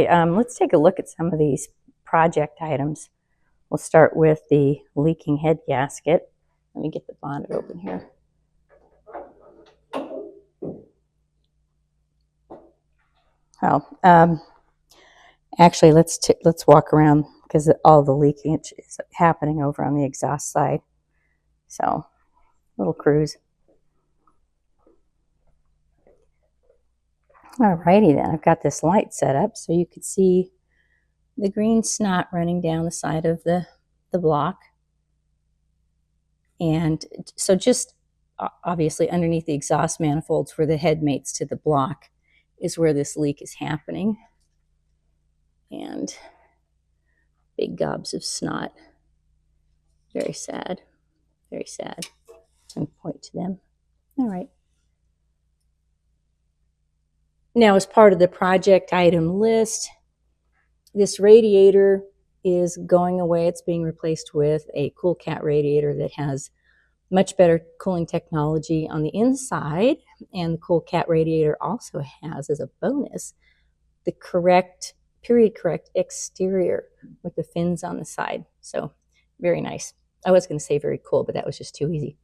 Okay, let's take a look at some of these project items. We'll start with the leaking head gasket. Let me get the bonnet open here. Oh, actually, let's walk around because all the leaking is happening over on the exhaust side. So, little cruise. Alrighty then, I've got this light set up so you could see the green snot running down the side of the block. And so just obviously underneath the exhaust manifolds where the head mates to the block is where this leak is happening. And big gobs of snot. Very sad. Very sad. And point to them. All right. Now, as part of the project item list, this radiator is going away. It's being replaced with a CoolCat radiator that has much better cooling technology on the inside, and the CoolCat radiator also has, as a bonus, the correct, period correct exterior with the fins on the side. So very nice. I was going to say very cool, but that was just too easy.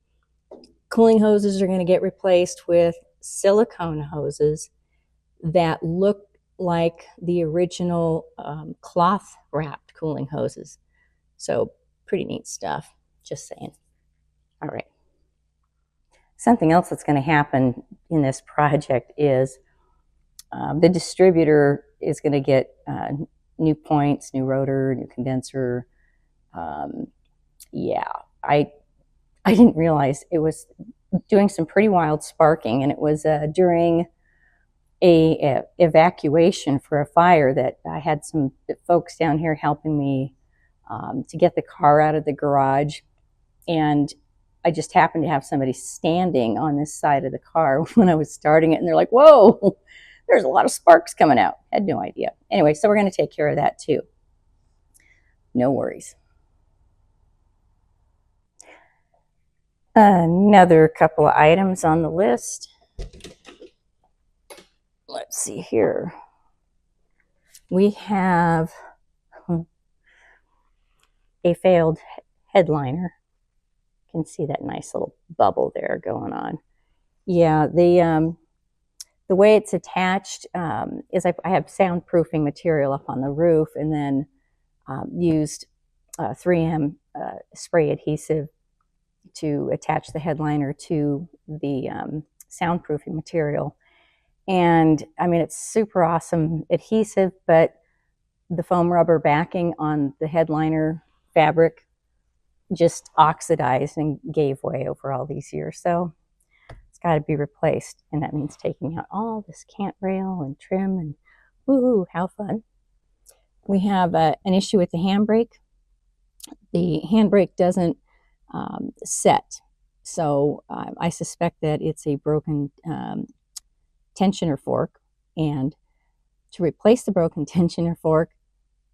Cooling hoses are going to get replaced with silicone hoses that look like the original cloth wrapped cooling hoses. So pretty neat stuff, just saying. All right. Something else that's going to happen in this project is the distributor is going to get new points, new rotor, new condenser. Yeah, I didn't realize it was doing some pretty wild sparking, and it was during a evacuation for a fire that I had some folks down here helping me to get the car out of the garage, and I just happened to have somebody standing on this side of the car when I was starting it, and they're like, whoa, there's a lot of sparks coming out. I had no idea. Anyway, so we're going to take care of that too. No worries. Another couple of items on the list. Let's see here. We have a failed headliner. You can see that nice little bubble there going on. Yeah, the way it's attached is I have soundproofing material up on the roof, and then used 3M spray adhesive to attach the headliner to the soundproofing material. And I mean, it's super awesome adhesive, but the foam rubber backing on the headliner fabric just oxidized and gave way over all these years. So it's got to be replaced. And that means taking out all this cant rail and trim, and woohoo, how fun. We have an issue with the handbrake. The handbrake doesn't set. So I suspect that it's a broken tensioner fork, and to replace the broken tensioner fork,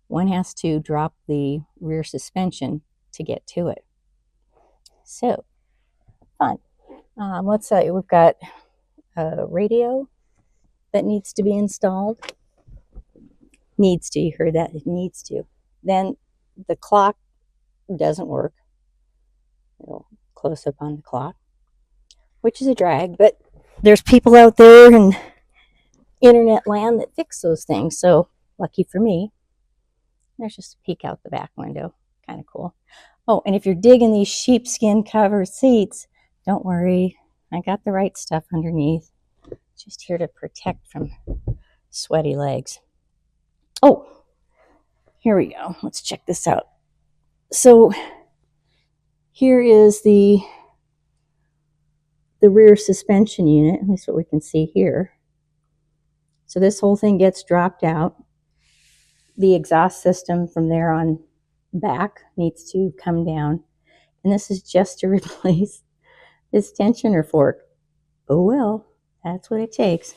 one has to drop the rear suspension to get to it. So fun. Let's say we've got a radio that needs to be installed. Needs to, you heard that, it needs to. Then the clock doesn't work. Close up on the clock, which is a drag, but there's people out there in internet land that fix those things, so lucky for me. There's just a peek out the back window, kind of cool. Oh, and if you're digging these sheepskin cover seats, don't worry, I got the right stuff underneath. Just here to protect from sweaty legs. Oh, here we go. Let's check this out. So here is the rear suspension unit, at least what we can see here. So this whole thing gets dropped out. The exhaust system from there on back needs to come down. And this is just to replace this tensioner fork. Oh well, that's what it takes.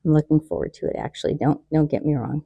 I'm looking forward to it, actually. Don't get me wrong.